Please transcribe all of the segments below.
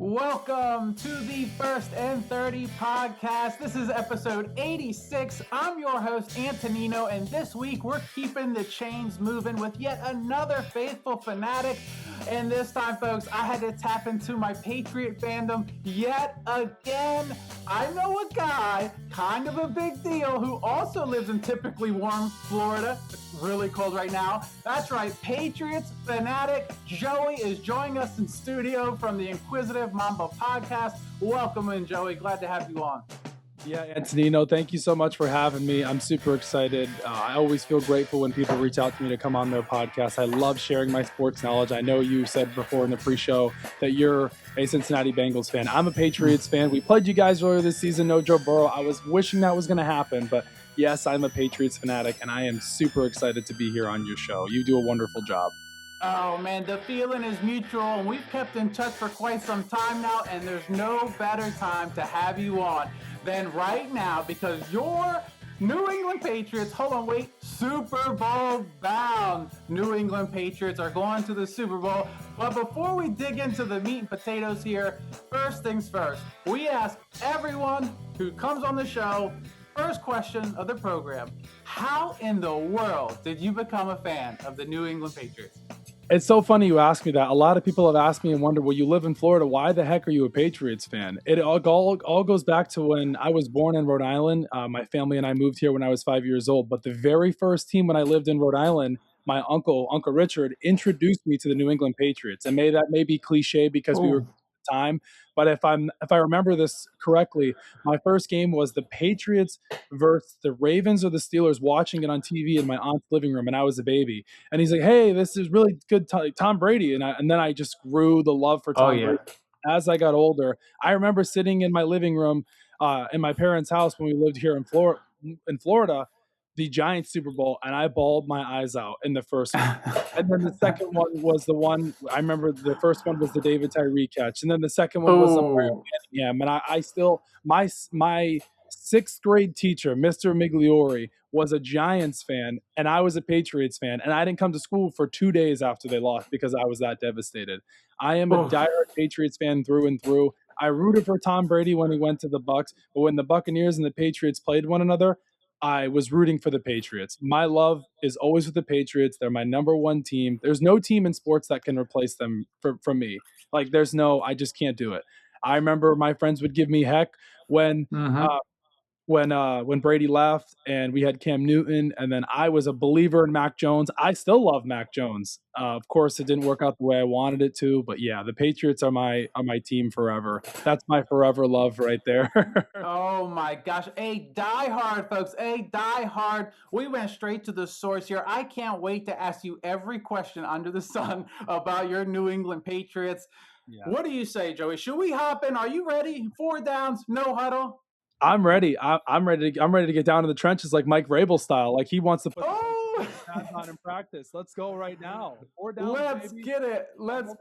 Welcome to the First and 30 podcast. This is episode 86. I'm your host, Antonino, and this week we're keeping the chains moving with yet another faithful fanatic. And this time, folks, I had to tap into my Patriot fandom yet again. I know a guy, kind of a big deal, who also lives in typically warm Florida. It's really cold right now. That's right, Patriots fanatic Joey is joining us in studio from the Inquisitive Mamba Podcast. Welcome in, Joey. Glad to have you on. Yeah, Antonino, thank you so much for having me. I'm super excited. I always feel grateful when people reach out to me to come on their podcast. I love sharing my sports knowledge. I know you said before in the pre-show that you're a Cincinnati Bengals fan. I'm a Patriots fan. We played you guys earlier this season, no Joe Burrow. I was wishing that was going to happen, but yes, I'm a Patriots fanatic, and I am super excited to be here on your show. You do a wonderful job. Oh man, the feeling is mutual, and we've kept in touch for quite some time now, and there's no better time to have you on than right now, because your New England Patriots, Super Bowl bound New England Patriots are going to the Super Bowl. But before we dig into the meat and potatoes here, first things first, we ask everyone who comes on the show, first question of the program, how in the world did you become a fan of the New England Patriots? It's so funny you ask me that. A lot of people have asked me and wondered, well, you live in Florida. Why the heck are you a Patriots fan? It all goes back to when I was born in Rhode Island. My family and I moved here when I was 5 years old. But the very first team when I lived in Rhode Island, my Uncle Richard, introduced me to the New England Patriots. And that may be cliche because we were at the time. But if I remember this correctly, my first game was the Patriots versus the Ravens or the Steelers, watching it on TV in my aunt's living room, and I was a baby. And he's like, "Hey, this is really good, Tom Brady." And then I just grew the love for Tom Brady as I got older. I remember sitting in my living room in my parents' house when we lived here in Florida, the Giants Super Bowl, and I bawled my eyes out in the first one. And then the second one was the one, I remember the first one was the David Tyree catch. And then the second one was the Mario Manningham. And I still, my sixth grade teacher, Mr. Migliori, was a Giants fan, and I was a Patriots fan. And I didn't come to school for 2 days after they lost because I was that devastated. I am a diehard Patriots fan through and through. I rooted for Tom Brady when he went to the Bucs, but when the Buccaneers and the Patriots played one another, I was rooting for the Patriots. My love is always with the Patriots. They're my number one team. There's no team in sports that can replace them from me. Like, I just can't do it. I remember my friends would give me heck when Brady left and we had Cam Newton, and then I was a believer in Mac Jones. I still love Mac Jones. Of course, it didn't work out the way I wanted it to, but yeah, the Patriots are my team forever. That's my forever love right there. Oh my gosh, a diehard, folks, a diehard. We went straight to the source here. I can't wait to ask you every question under the sun about your New England Patriots. Yeah. What do you say, Joey? Should we hop in? Are you ready? 4 downs, no huddle. I'm ready. I'm ready to get down to the trenches like Mike Vrabel style. Like he wants to put pads on in practice. Let's go right now. 4 downs, Let's get it. Let's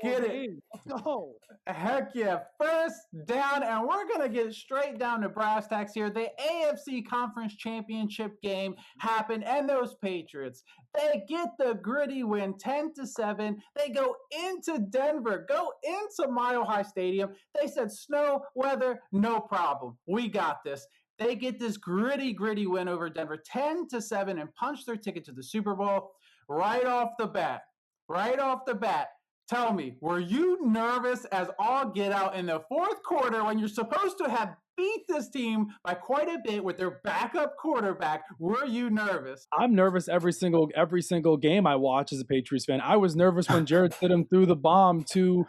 go. Heck yeah. First down, and we're going to get straight down to brass tacks here. The AFC Conference Championship game happened, and those Patriots, they get the gritty win 10-7. They go into Denver, go into Mile High Stadium. They said snow, weather, no problem. We got this. They get this gritty win over Denver 10-7 and punch their ticket to the Super Bowl right off the bat. Tell me, were you nervous as all get out in the fourth quarter when you're supposed to have beat this team by quite a bit with their backup quarterback? Were you nervous? I'm nervous every single game I watch as a Patriots fan. I was nervous when Jared Stidham threw the bomb to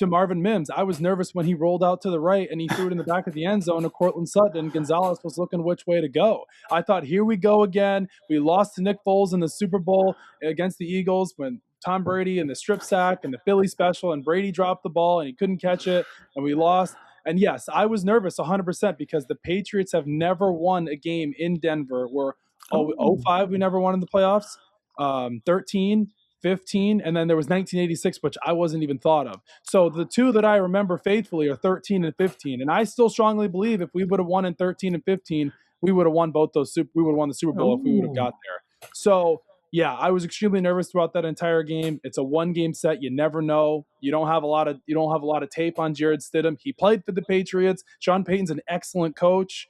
Marvin Mims. I was nervous when he rolled out to the right and he threw it in the back of the end zone to Cortland Sutton, and Gonzalez was looking which way to go. I thought, here we go again. We lost to Nick Foles in the Super Bowl against the Eagles when Tom Brady and the strip sack and the Philly special, and Brady dropped the ball and he couldn't catch it, and we lost. And yes, I was nervous 100% because the Patriots have never won a game in Denver. We're 05, we never won in the playoffs, 13, 15, and then there was 1986, which I wasn't even thought of. So the two that I remember faithfully are 13 and 15. And I still strongly believe if we would have won in 13 and 15, we would have won both those. We would have won the Super Bowl if we would have got there. So Yeah, I was extremely nervous throughout that entire game. It's a one-game set. You never know. You don't have a lot of tape on Jared Stidham. He played for the Patriots. Sean Payton's an excellent coach.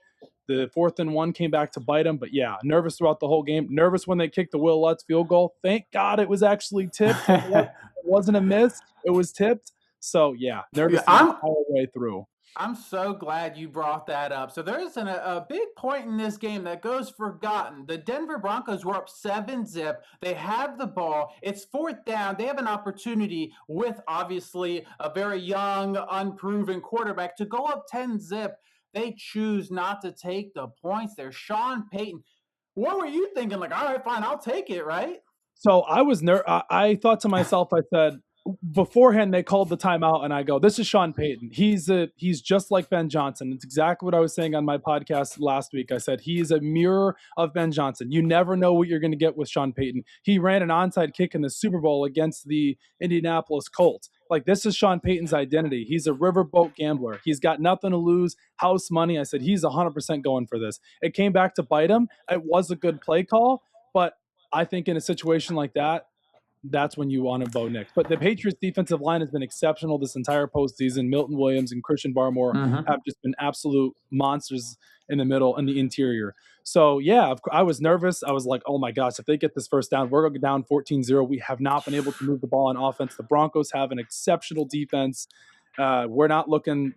The 4th-and-1 came back to bite him. But yeah, nervous throughout the whole game. Nervous when they kicked the Will Lutz field goal. Thank God it was actually tipped. It wasn't a miss. It was tipped. So yeah, nervous the entire way through. I'm so glad you brought that up. So there's a big point in this game that goes forgotten. The Denver Broncos were up 7-zip. They have the ball. It's 4th down. They have an opportunity with obviously a very young, unproven quarterback to go up 10-zip. They choose not to take the points there. Sean Payton, what were you thinking? Like, all right, fine, I'll take it, right? So I thought to myself, I said, beforehand they called the timeout and I go, this is Sean Payton. He's just like Ben Johnson. It's exactly what I was saying on my podcast last week. I said he's a mirror of Ben Johnson. You never know what you're going to get with Sean Payton. He ran an onside kick in the Super Bowl against the Indianapolis Colts. Like, this is Sean Payton's identity. He's a riverboat gambler. He's got nothing to lose, house money. I said he's 100% going for this. It came back to bite him. It was a good play call, but I think in a situation like that, that's when you want to Bo Nix. But the Patriots defensive line has been exceptional this entire postseason. Milton Williams and Christian Barmore have just been absolute monsters in the middle and the interior. So, yeah, I was nervous. I was like, oh, my gosh, if they get this first down, we're going to go down 14-0. We have not been able to move the ball on offense. The Broncos have an exceptional defense. We're not looking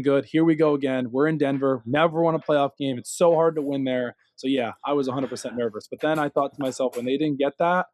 good. Here we go again. We're in Denver. Never won a playoff game. It's so hard to win there. So, yeah, I was 100% nervous. But then I thought to myself, when they didn't get that,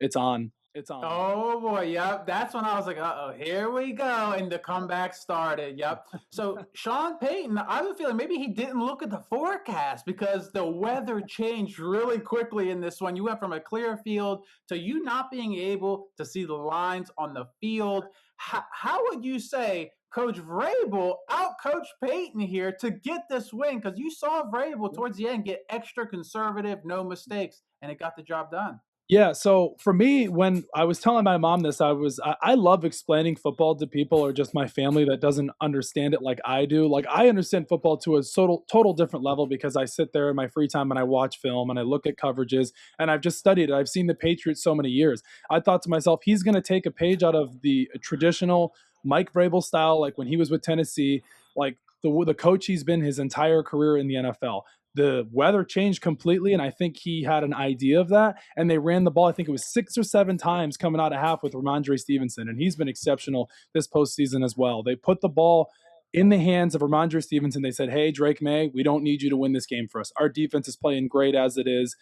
it's on. It's on. Oh boy, yep. That's when I was like, here we go. And the comeback started. Yep. So Sean Payton, I have a feeling maybe he didn't look at the forecast because the weather changed really quickly in this one. You went from a clear field to you not being able to see the lines on the field. How would you say Coach Vrabel out-coached Payton here to get this win? Because you saw Vrabel towards the end get extra conservative, no mistakes, and it got the job done. Yeah, so for me, when I was telling my mom this, I love explaining football to people or just my family that doesn't understand it like I do. Like, I understand football to a total different level because I sit there in my free time and I watch film and I look at coverages and I've just studied it. I've seen the Patriots so many years. I thought to myself, he's going to take a page out of the traditional Mike Vrabel style, like when he was with Tennessee, like the coach he's been his entire career in the NFL. The weather changed completely, and I think he had an idea of that. And they ran the ball, I think it was 6 or 7 times coming out of half with Ramondre Stevenson, and he's been exceptional this postseason as well. They put the ball in the hands of Ramondre Stevenson. They said, hey, Drake May, we don't need you to win this game for us. Our defense is playing great as it is.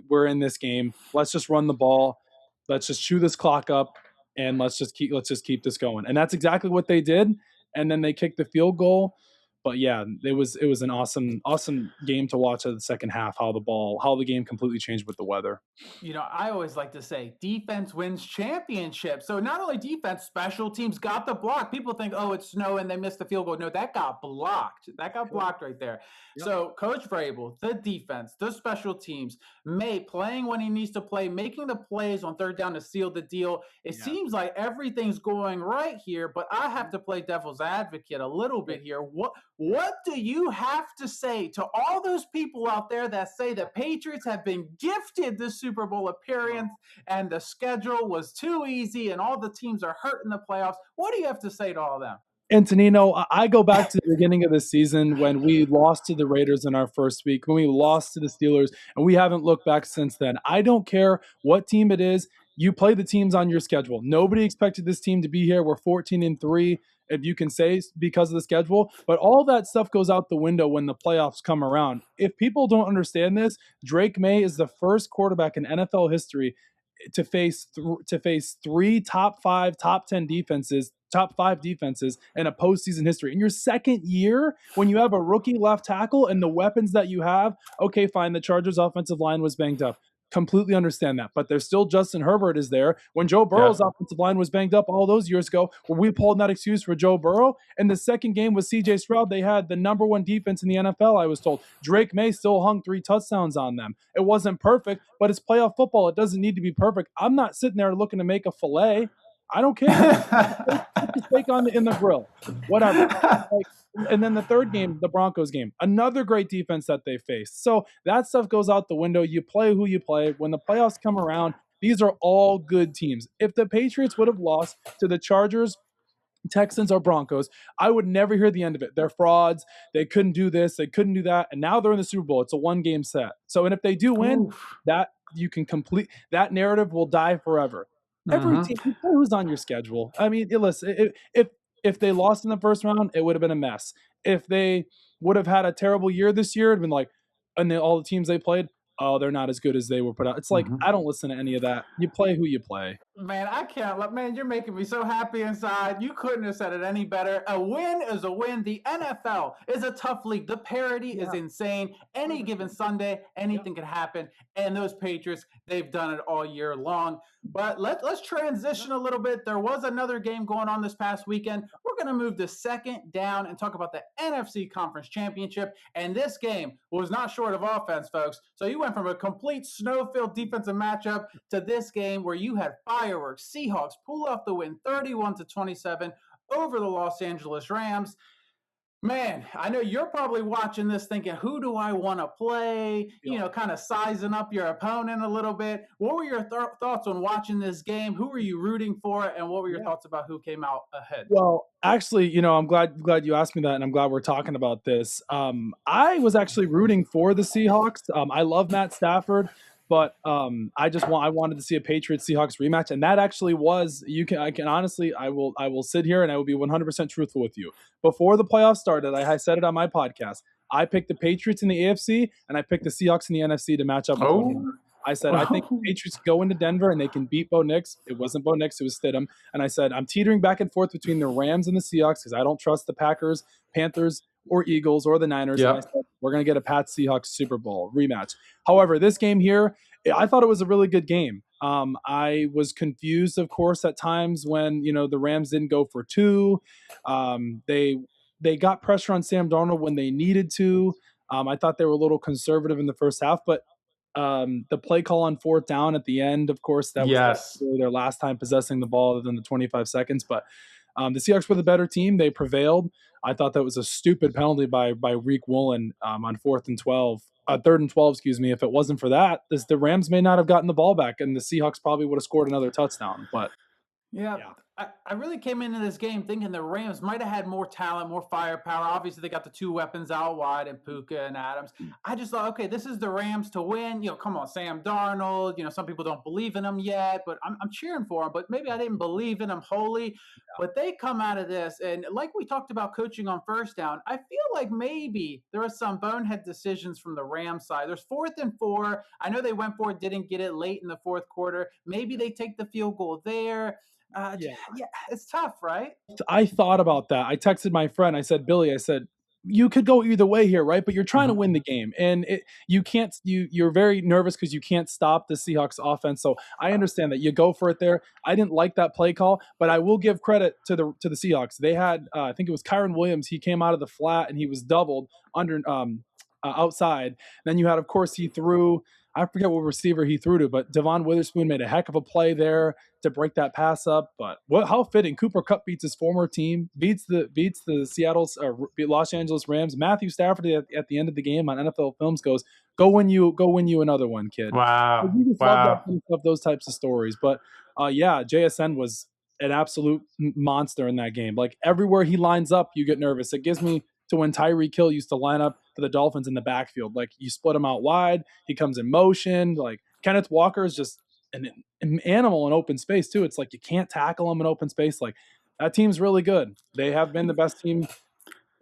We're in this game. Let's just run the ball. Let's just chew this clock up, and let's just keep this going. And that's exactly what they did. And then they kicked the field goal. But yeah, it was an awesome game to watch at the second half, how the game completely changed with the weather. You know, I always like to say defense wins championships. So not only defense, special teams got the block. People think, oh, it's snow and they missed the field goal. No, that got blocked. That got blocked right there. Yep. So Coach Vrabel, the defense, the special teams, May playing when he needs to play, making the plays on third down to seal the deal. It seems like everything's going right here, but I have to play devil's advocate a little bit here. What do you have to say to all those people out there that say the Patriots have been gifted the Super Bowl appearance and the schedule was too easy and all the teams are hurt in the playoffs? What do you have to say to all of them? Antonino, I go back to the beginning of the season when we lost to the Raiders in our first week, when we lost to the Steelers, and we haven't looked back since then. I don't care what team it is. You play the teams on your schedule. Nobody expected this team to be here. We're 14-3, if you can say, because of the schedule. But all that stuff goes out the window when the playoffs come around. If people don't understand this, Drake May is the first quarterback in NFL history to face 3 top 5, top 10 defenses, top 5 defenses in a postseason history. In your second year, when you have a rookie left tackle and the weapons that you have, okay, fine, the Chargers' offensive line was banged up. Completely understand that. But there's still Justin Herbert is there. When Joe Burrow's offensive line was banged up all those years ago, were we pulling that excuse for Joe Burrow? And the second game with C.J. Stroud, they had the number 1 defense in the NFL, I was told. Drake May still hung 3 touchdowns on them. It wasn't perfect, but it's playoff football. It doesn't need to be perfect. I'm not sitting there looking to make a filet. I don't care. Put the steak in the grill, whatever. Like, and then the third game, the Broncos game, another great defense that they faced. So that stuff goes out the window. You play who you play. When the playoffs come around, these are all good teams. If the Patriots would have lost to the Chargers, Texans, or Broncos, I would never hear the end of it. They're frauds. They couldn't do this. They couldn't do that. And now they're in the Super Bowl. It's a one-game set. So, and if they do win, that you can complete that narrative will die forever. Every team, who's on your schedule? I mean, listen, if they lost in the first round, it would have been a mess. If they would have had a terrible year this year, it'd been like, and all the teams they played, oh, they're not as good as they were put out. It's like, I don't listen to any of that. You play who you play. Man, I can't. Man, you're making me so happy inside. You couldn't have said it any better. A win is a win. The NFL is a tough league. The parity is insane. Any given Sunday, anything can happen. And those Patriots, they've done it all year long. But let's transition a little bit. There was another game going on this past weekend. We're going to move the second down and talk about the NFC Conference Championship. And this game was not short of offense, folks. So you went from a complete snow-filled defensive matchup to this game where you had fireworks. Seahawks pull off the win 31-27 over the Los Angeles Rams. Man, I know you're probably watching this thinking, who do I want to play? You know, kind of sizing up your opponent a little bit. What were your thoughts on watching this game? Who were you rooting for? And what were your thoughts about who came out ahead? Well, actually, you know, I'm glad you asked me that, and I'm glad we're talking about this. I was actually rooting for the Seahawks. I love Matt Stafford, but I wanted to see a Patriots Seahawks rematch, and that actually was. I can honestly, I will sit here and I will be 100% truthful with you. Before the playoffs started, I said it on my podcast. I picked the Patriots in the AFC, and I picked the Seahawks in the NFC to match up with one another. I said, I think the Patriots go into Denver and they can beat Bo Nix. It wasn't Bo Nix, it was Stidham. And I said, I'm teetering back and forth between the Rams and the Seahawks because I don't trust the Packers, Panthers, or Eagles, or the Niners. And I said, we're going to get a Pats Seahawks Super Bowl rematch. However, this game here, I thought it was a really good game. I was confused, of course, at times when, you know, the Rams didn't go for two. They got pressure on Sam Darnold when they needed to. I thought they were a little conservative in the first half, but the play call on fourth down at the end, of course, that was really their last time possessing the ball other than the 25 seconds. But the Seahawks were the better team. They prevailed. I thought that was a stupid penalty by Reek Woolen on third and 12, excuse me. If it wasn't for that, the Rams may not have gotten the ball back, and the Seahawks probably would have scored another touchdown. But I really came into this game thinking the Rams might have had more talent, more firepower. Obviously, they got the two weapons out wide and Puka and Adams. I just thought, okay, this is the Rams to win. You know, come on, Sam Darnold. You know, some people don't believe in him yet, but I'm cheering for him. But maybe I didn't believe in him wholly. But they come out of this, and like we talked about coaching on first down, I feel like maybe there was some bonehead decisions from the Rams side. There's 4th and 4. I know they went for it, didn't get it late in the fourth quarter. Maybe they take the field goal there. It's tough, right? I thought about that. I texted my friend. I said, Billy, you could go either way here, right? But you're trying to win the game, and you're very nervous because you can't stop the Seahawks offense. So I understand that you go for it there. I didn't like that play call, but I will give credit to the Seahawks. They had, I think it was Kyron Williams. He came out of the flat and he was doubled under outside. Then you had, of course, he threw. I forget what receiver he threw to, but Devon Witherspoon made a heck of a play there to break that pass up. But how fitting! Cooper Kupp beats his former team, beats the Los Angeles Rams. Matthew Stafford at the end of the game on NFL Films goes, "Go win you another one, kid." Wow! So you just love those types of stories. But JSN was an absolute monster in that game. Like everywhere he lines up, you get nervous. It gives me to when Tyreek Hill used to line up for the Dolphins in the backfield. Like you split him out wide, he comes in motion. Like Kenneth Walker is just an animal in open space too. It's like you can't tackle him in open space. Like that team's really good. They have been the best team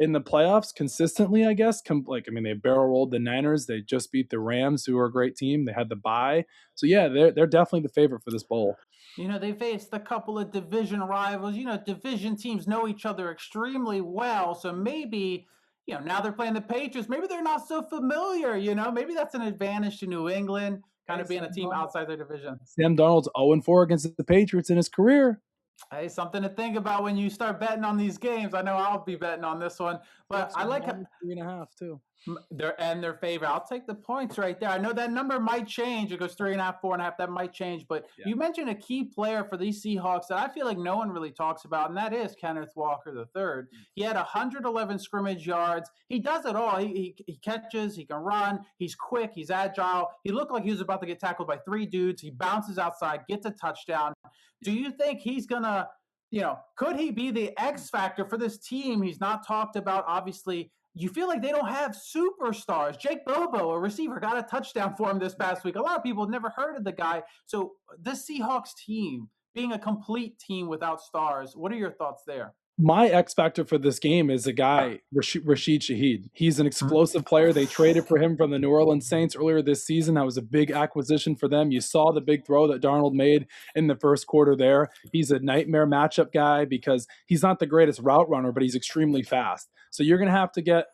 in the playoffs consistently, I guess. They barrel rolled the Niners. They just beat the Rams, who are a great team. They had the bye. So yeah, they're definitely the favorite for this bowl. You know, they faced a couple of division rivals. You know, division teams know each other extremely well. So maybe, you know, now they're playing the Patriots. Maybe they're not so familiar, you know. Maybe that's an advantage to New England, kind of being a team outside their division. Sam Darnold's 0-4 against the Patriots in his career. Hey, something to think about when you start betting on these games. I know I'll be betting on this one, but Chiefs I are like -3.5 too. their favorite. I'll take the points right there. I know that number might change. It goes 3.5, 4.5. That might change. But Yeah. you mentioned a key player for these Seahawks that I feel like no one really talks about, and that is Kenneth Walker III. He had 111 scrimmage yards. He does it all. He catches. He can run. He's quick. He's agile. He looked like he was about to get tackled by three dudes. He bounces outside, gets a touchdown. Do you think he's gonna? Could he be the X factor for this team? He's not talked about, obviously. You feel like they don't have superstars. Jake Bobo, a receiver, got a touchdown for him this past week. A lot of people have never heard of the guy. So this Seahawks team being a complete team without stars, what are your thoughts there? My X factor for this game is a guy, Rashid Shaheed. He's an explosive player. They traded for him from the New Orleans Saints earlier this season. That was a big acquisition for them. You saw the big throw that Darnold made in the first quarter there. He's a nightmare matchup guy because he's not the greatest route runner, but he's extremely fast. So you're going to have to get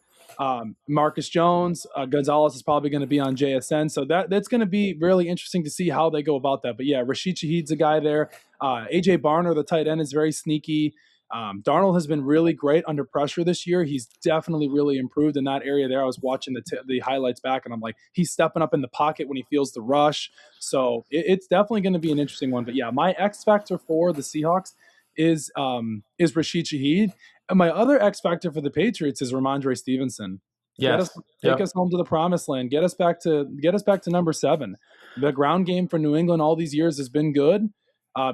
Marcus Jones. Gonzalez is probably going to be on JSN. So that's going to be really interesting to see how they go about that. But yeah, Rashid Shaheed's a guy there. AJ Barner, the tight end, is very sneaky. Darnold has been really great under pressure this year. He's definitely really improved in that area there. I was watching the highlights back, and I'm like, he's stepping up in the pocket when he feels the rush. So it's definitely going to be an interesting one. But yeah, my X factor for the Seahawks is Rashid Shaheed. And my other X factor for the Patriots is Ramondre Stevenson. Yes. Take us home to the promised land. Get us back to number 7. The ground game for New England all these years has been good.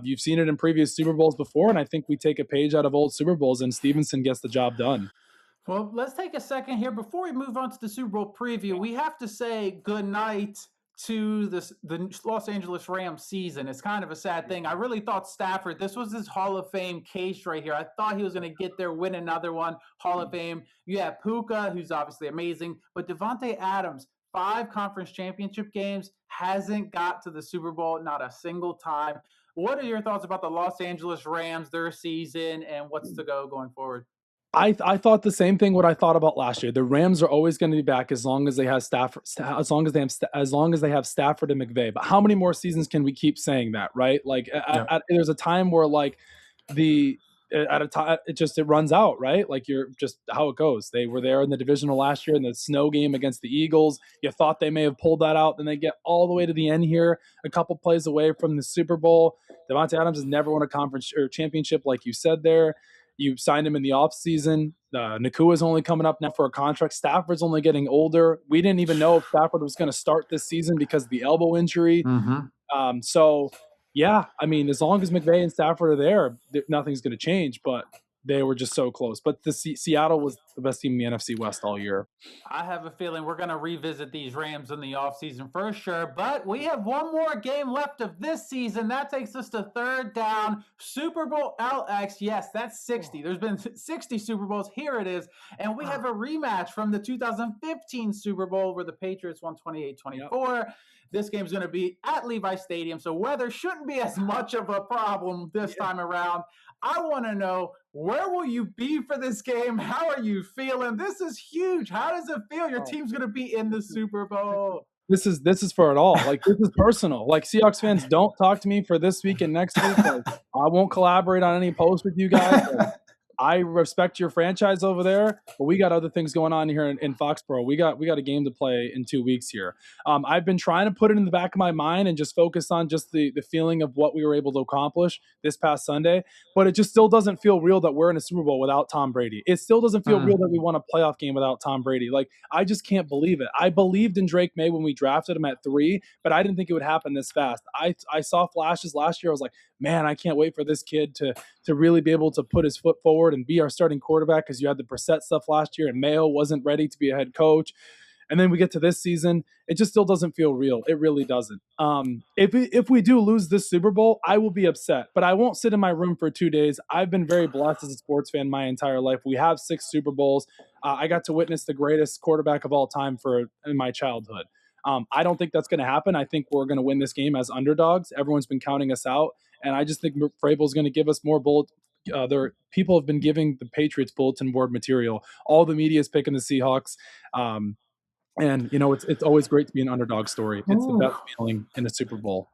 You've seen it in previous Super Bowls before, and I think we take a page out of old Super Bowls, and Stevenson gets the job done. Well, let's take a second here. Before we move on to the Super Bowl preview, we have to say good night to the Los Angeles Rams season. It's kind of a sad thing. I really thought Stafford, this was his Hall of Fame case right here. I thought he was going to get there, win another one, Hall of Fame. You have Puka, who's obviously amazing, but Devontae Adams, 5 conference championship games, hasn't got to the Super Bowl, not a single time. What are your thoughts about the Los Angeles Rams, their season, and what's to go going forward? I thought the same thing what I thought about last year. The Rams are always going to be back as long as they have Stafford, as long as they have Stafford and McVay. But how many more seasons can we keep saying that, right? Like there's a time where like at a time it runs out, right? Like you're just how it goes. They were there in the divisional last year in the snow game against the Eagles. You thought they may have pulled that out, then they get all the way to the end here, a couple plays away from the Super Bowl. Devontae Adams has never won a conference or championship, like you said there. You signed him in the offseason. Nakua's only coming up now for a contract. Stafford's only getting older. We didn't even know if Stafford was going to start this season because of the elbow injury. So, yeah, I mean, as long as McVay and Stafford are there, nothing's going to change. But they were just so close. But Seattle was the best team in the NFC West all year. I have a feeling we're going to revisit these Rams in the offseason for sure. But we have one more game left of this season. That takes us to third down. Super Bowl LX. Yes, that's 60. There's been 60 Super Bowls. Here it is. And we have a rematch from the 2015 Super Bowl where the Patriots won 28-24. Yep. This game's going to be at Levi Stadium, so weather shouldn't be as much of a problem this time around. I want to know, where will you be for this game? How are you feeling? This is huge. How does it feel? Your team's going to be in the Super Bowl. This is for it all. Like, this is personal. Like, Seahawks fans, don't talk to me for this week and next week. Like, I won't collaborate on any posts with you guys. Like, I respect your franchise over there, but we got other things going on here in Foxborough. We got a game to play in 2 weeks here. I've been trying to put it in the back of my mind and just focus on just the feeling of what we were able to accomplish this past Sunday, but it just still doesn't feel real that we're in a Super Bowl without Tom Brady. It still doesn't feel real that we won a playoff game without Tom Brady. Like, I just can't believe it. I believed in Drake May when we drafted him at 3, but I didn't think it would happen this fast. I saw flashes last year. I was like, man, I can't wait for this kid to really be able to put his foot forward and be our starting quarterback, because you had the Brissett stuff last year and Mayo wasn't ready to be a head coach. And then we get to this season, it just still doesn't feel real. It really doesn't. If we do lose this Super Bowl, I will be upset, but I won't sit in my room for 2 days. I've been very blessed as a sports fan my entire life. We have 6 Super Bowls. I got to witness the greatest quarterback of all time in my childhood. I don't think that's going to happen. I think we're going to win this game as underdogs. Everyone's been counting us out, and I just think Vrabel's going to give us more people have been giving the Patriots bulletin board material. All the media is picking the Seahawks. And, it's always great to be an underdog story. It's the best feeling in a Super Bowl.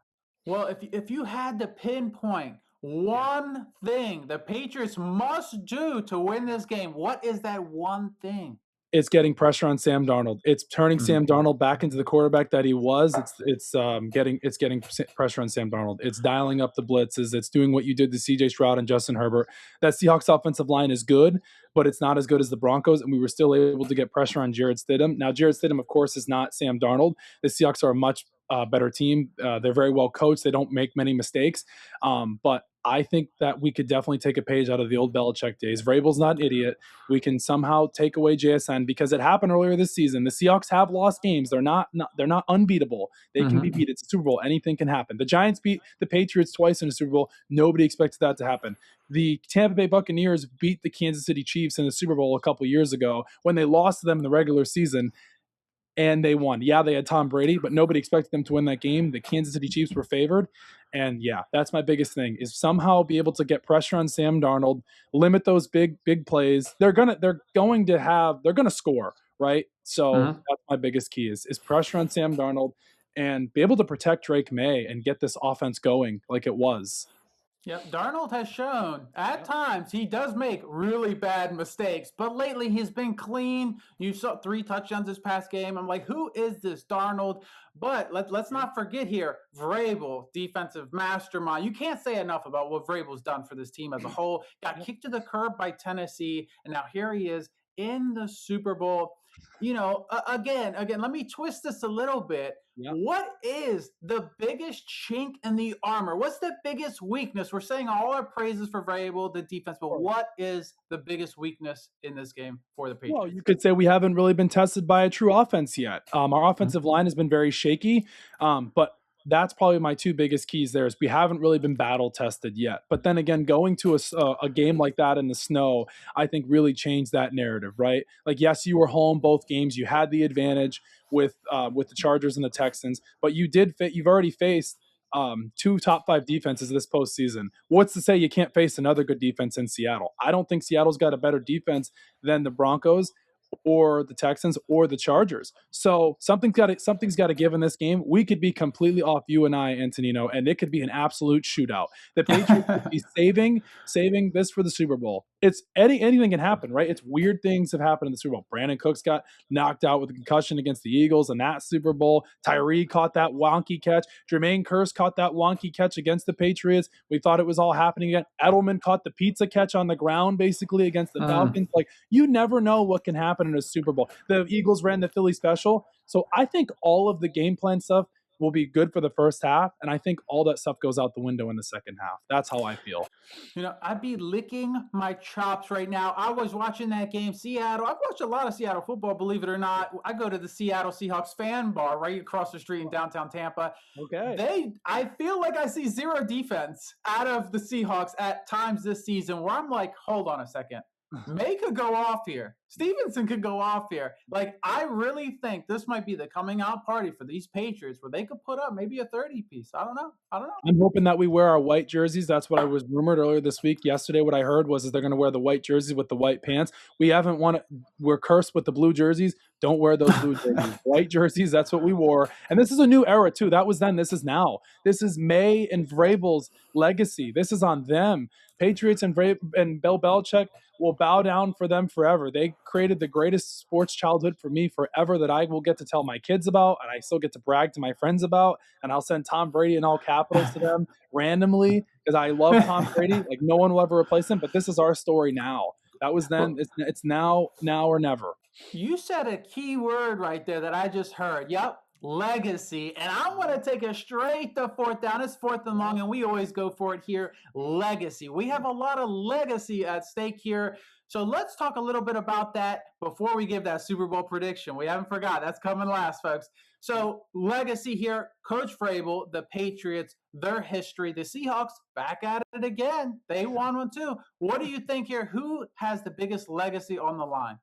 Well, if you had to pinpoint one thing the Patriots must do to win this game. What is that one thing? It's getting pressure on Sam Darnold. It's turning Sam Darnold back into the quarterback that he was. It's getting pressure on Sam Darnold. It's dialing up the blitzes. It's doing what you did to C.J. Stroud and Justin Herbert. That Seahawks offensive line is good, but it's not as good as the Broncos, and we were still able to get pressure on Jarrett Stidham. Now, Jarrett Stidham, of course, is not Sam Darnold. The Seahawks are a much better team. They're very well coached. They don't make many mistakes, but I think that we could definitely take a page out of the old Belichick days. Vrabel's not an idiot. We can somehow take away JSN because it happened earlier this season. The Seahawks have lost games. They're not unbeatable. They can be beat. It's a Super Bowl. Anything can happen. The Giants beat the Patriots twice in a Super Bowl. Nobody expected that to happen. The Tampa Bay Buccaneers beat the Kansas City Chiefs in the Super Bowl a couple years ago when they lost to them in the regular season. And they won. Yeah, they had Tom Brady, but nobody expected them to win that game. The Kansas City Chiefs were favored. And yeah, that's my biggest thing is somehow be able to get pressure on Sam Darnold, limit those big plays. They're gonna score, right? So that's my biggest key is pressure on Sam Darnold and be able to protect Drake May and get this offense going like it was. Yep, Darnold has shown at times he does make really bad mistakes, but lately he's been clean. You saw 3 touchdowns this past game. I'm like, who is this Darnold? But let's not forget here, Vrabel, defensive mastermind. You can't say enough about what Vrabel's done for this team as a whole. Got kicked to the curb by Tennessee, and now here he is in the Super Bowl. Again, let me twist this a little bit. Yep. What is the biggest chink in the armor? What's the biggest weakness? We're saying all our praises for Vrabel, the defense, but what is the biggest weakness in this game for the Patriots? Well, you could say we haven't really been tested by a true offense yet. Our offensive line has been very shaky, but that's probably my 2 biggest keys there is we haven't really been battle tested yet. But then again, going to a game like that in the snow, I think really changed that narrative, right? Like, yes, you were home both games. You had the advantage with the Chargers and the Texans, but you've already faced 2 top 5 defenses this postseason. What's to say you can't face another good defense in Seattle? I don't think Seattle's got a better defense than the Broncos or the Texans or the Chargers. So something's got to give in this game. We could be completely off, you and I, Antonino, and it could be an absolute shootout. The Patriots could be saving this for the Super Bowl. It's anything can happen, right? It's weird things have happened in the Super Bowl. Brandon Cooks got knocked out with a concussion against the Eagles in that Super Bowl. Tyree caught that wonky catch. Jermaine Kearse caught that wonky catch against the Patriots. We thought it was all happening again. Edelman caught the pizza catch on the ground basically against the Falcons. Like, you never know what can happen in a Super Bowl. The Eagles ran the Philly special. So I think all of the game plan stuff will be good for the first half, and I think all that stuff goes out the window in the second half. That's how I feel. I'd be licking my chops right now. I was watching that game, Seattle. I've watched a lot of Seattle football, believe it or not. I go to the Seattle Seahawks fan bar right across the street in downtown Tampa. Okay. I feel like I see zero defense out of the Seahawks at times this season where I'm like, hold on a second. May could go off here. Stevenson could go off here. Like, I really think this might be the coming out party for these Patriots where they could put up maybe a 30-piece. I don't know. I'm hoping that we wear our white jerseys. That's what I was rumored earlier this week. Yesterday, what I heard was they're going to wear the white jerseys with the white pants. We're cursed with the blue jerseys. Don't wear those blue jerseys. White jerseys, that's what we wore. And this is a new era, too. That was then. This is now. This is May and Vrabel's legacy. This is on them. Patriots and Bill Belichick will bow down for them forever. They created the greatest sports childhood for me forever that I will get to tell my kids about, and I still get to brag to my friends about, and I'll send Tom Brady in all capitals to them randomly because I love Tom Brady. Like, no one will ever replace him, but this is our story now. That was then. It's now or never. You said a key word right there that I just heard. Yep. Legacy. And I'm going to take it straight to 4th down. It's 4th and long, and we always go for it here. Legacy. We have a lot of legacy at stake here. So let's talk a little bit about that before we give that Super Bowl prediction. We haven't forgot. That's coming last, folks. So legacy here. Coach Vrabel, the Patriots, their history. The Seahawks back at it again. They won one too. What do you think here? Who has the biggest legacy on the line?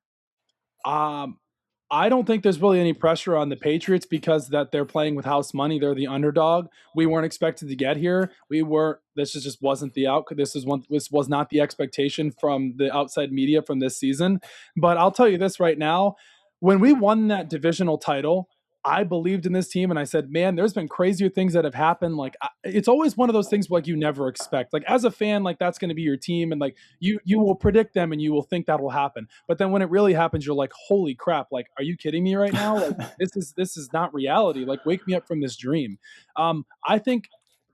I don't think there's really any pressure on the Patriots because that they're playing with house money. They're the underdog. We weren't expected to get here. This just wasn't the outcome. This was not the expectation from the outside media from this season. But I'll tell you this right now. When we won that divisional title, I believed in this team, and I said, man, there's been crazier things that have happened. Like, it's always one of those things like you never expect. Like, as a fan, like, that's going to be your team, and like you will predict them and you will think that will happen. But then when it really happens, you're like, holy crap, like, are you kidding me right now? Like, this is not reality. Like, wake me up from this dream. I think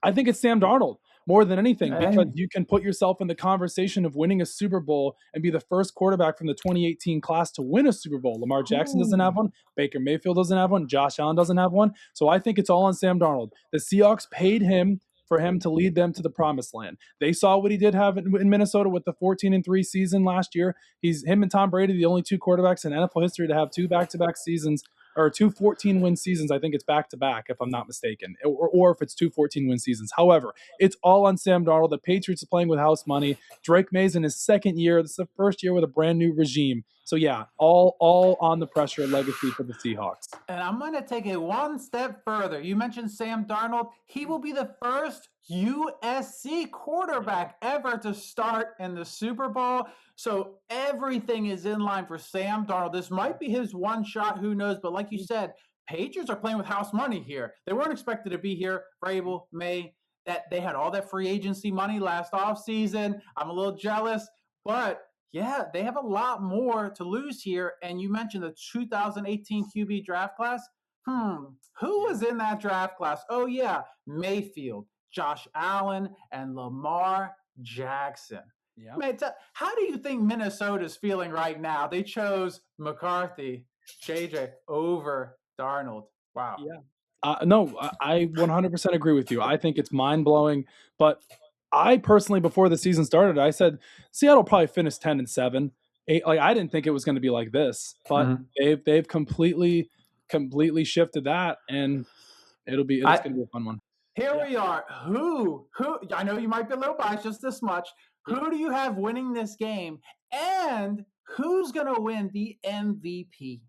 it's Sam Darnold more than anything, because you can put yourself in the conversation of winning a Super Bowl and be the first quarterback from the 2018 class to win a Super Bowl. Lamar Jackson doesn't have one. Baker Mayfield doesn't have one. Josh Allen doesn't have one. So I think it's all on Sam Darnold. The Seahawks paid him for him to lead them to the promised land. They saw what he did have in Minnesota with the 14-3 season last year. Him and Tom Brady, the only two quarterbacks in NFL history to have two back-to-back seasons, or two 14-win seasons. I think it's back-to-back, if I'm not mistaken, or if it's two 14-win seasons. However, it's all on Sam Darnold. The Patriots are playing with house money. Drake May's in his second year. This is the first year with a brand new regime. So, yeah, all on the pressure legacy for the Seahawks. And I'm going to take it one step further. You mentioned Sam Darnold. He will be the first USC quarterback ever to start in the Super Bowl. So everything is in line for Sam Darnold. This might be his one shot. Who knows? But like you said, Patriots are playing with house money here. They weren't expected to be here. Vrabel, May, that they had all that free agency money last offseason. I'm a little jealous. But, yeah, they have a lot more to lose here. And you mentioned the 2018 QB draft class. Who was in that draft class? Oh, yeah, Mayfield, Josh Allen, and Lamar Jackson. Yeah. Man, how do you think Minnesota's feeling right now? They chose McCarthy, JJ, over Darnold. Wow. Yeah. No, I 100% agree with you. I think it's mind-blowing. But I personally, before the season started, I said Seattle probably finished 10-7. Like, I didn't think it was going to be like this. But they've completely shifted that, and it's going to be a fun one. Here we are. Who? I know you might be a little biased, just this much. Who do you have winning this game? And who's going to win the MVP?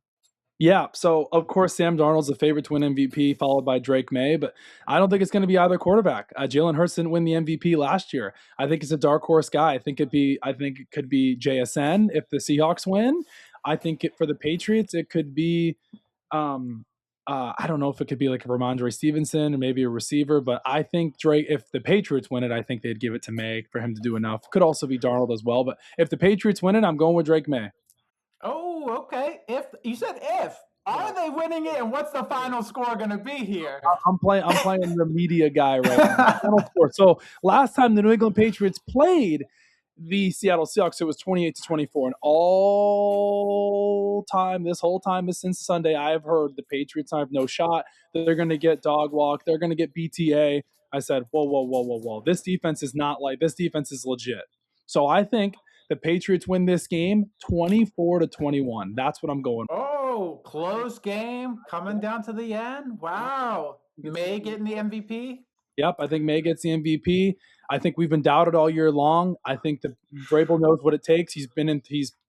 Yeah, so of course Sam Darnold's the favorite to win MVP, followed by Drake May, but I don't think it's going to be either quarterback. Jalen Hurts didn't win the MVP last year. I think it's a dark horse guy. I think it could be JSN if the Seahawks win. I think for the Patriots it could be I don't know if it could be like a Ramondre Stevenson or maybe a receiver, but I think Drake, if the Patriots win it, I think they'd give it to May for him to do enough. Could also be Darnold as well, but if the Patriots win it, I'm going with Drake May. Oh, okay. If you said are they winning it, and what's the final score going to be here? I'm playing the media guy right now. So last time the New England Patriots played the Seattle Seahawks, it was 28-24, and this whole time since Sunday, I've heard the Patriots have no shot. They're going to get dog walk. They're going to get BTA. I said, whoa. This defense is legit. So I think the Patriots win this game 24-21. That's what I'm going for. Oh, close game coming down to the end. Wow. May getting the MVP? Yep, I think May gets the MVP. I think we've been doubted all year long. I think that Vrabel knows what it takes. He's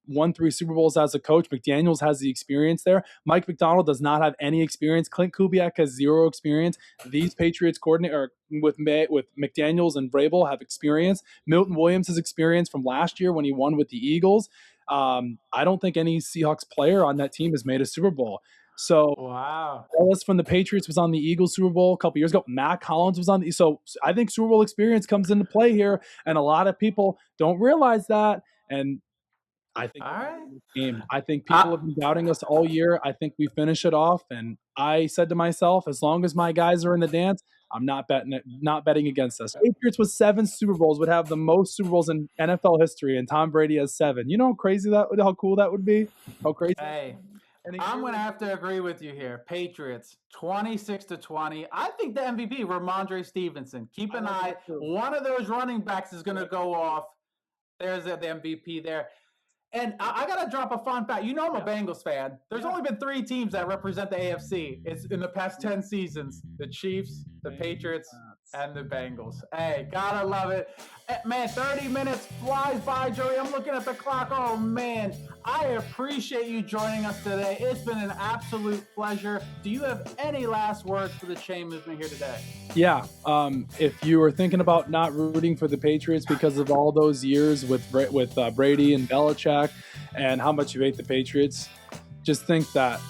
won 3 Super Bowls as a coach. McDaniels has the experience there. Mike McDonald does not have any experience. Clint Kubiak has 0 experience. These Patriots coordinator with McDaniels and Vrabel have experience. Milton Williams has experience from last year when he won with the Eagles. I don't think any Seahawks player on that team has made a Super Bowl. So wow. Ellis from the Patriots was on the Eagles Super Bowl a couple years ago. Matt Collins was on so I think Super Bowl experience comes into play here, and a lot of people don't realize that. And I think game. I think people have been doubting us all year. I think we finish it off, and I said to myself, as long as my guys are in the dance, I'm not betting against us. Patriots with 7 Super Bowls would have the most Super Bowls in NFL history, and Tom Brady has 7. You know how cool that would be? How crazy. Hey. I'm going to have to agree with you here. Patriots, 26-20. I think the MVP, Ramondre Stevenson. Keep an eye. One of those running backs is going to go off. There's the MVP there. And I got to drop a fun fact. You know I'm a Bengals fan. There's only been 3 teams that represent the AFC. It's in the past 10 seasons. The Chiefs, the Patriots, and the Bengals. Hey, gotta love it. Man, 30 minutes flies by, Joey. I'm looking at the clock. Oh, man. I appreciate you joining us today. It's been an absolute pleasure. Do you have any last words for the chain movement here today? Yeah. If you were thinking about not rooting for the Patriots because of all those years with Brady and Belichick and how much you hate the Patriots, just think that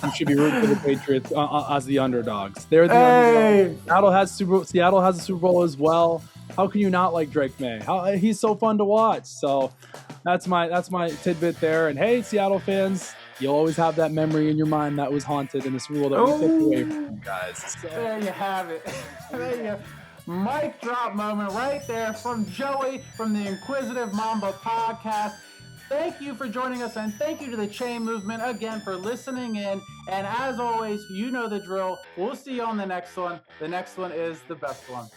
you should be rooting for the Patriots as the underdogs. They're the underdogs. Seattle has a Super Bowl as well. How can you not like Drake May? He's so fun to watch. So that's my tidbit there. And hey, Seattle fans, you'll always have that memory in your mind that was haunted in this rule that we took away from you guys. So. There you have it. There you go. Mic drop moment right there from Joey from the Inquisitive Mamba Podcast. Thank you for joining us, and thank you to the Chain Movement again for listening in. And as always, you know the drill. We'll see you on the next one. The next one is the best one.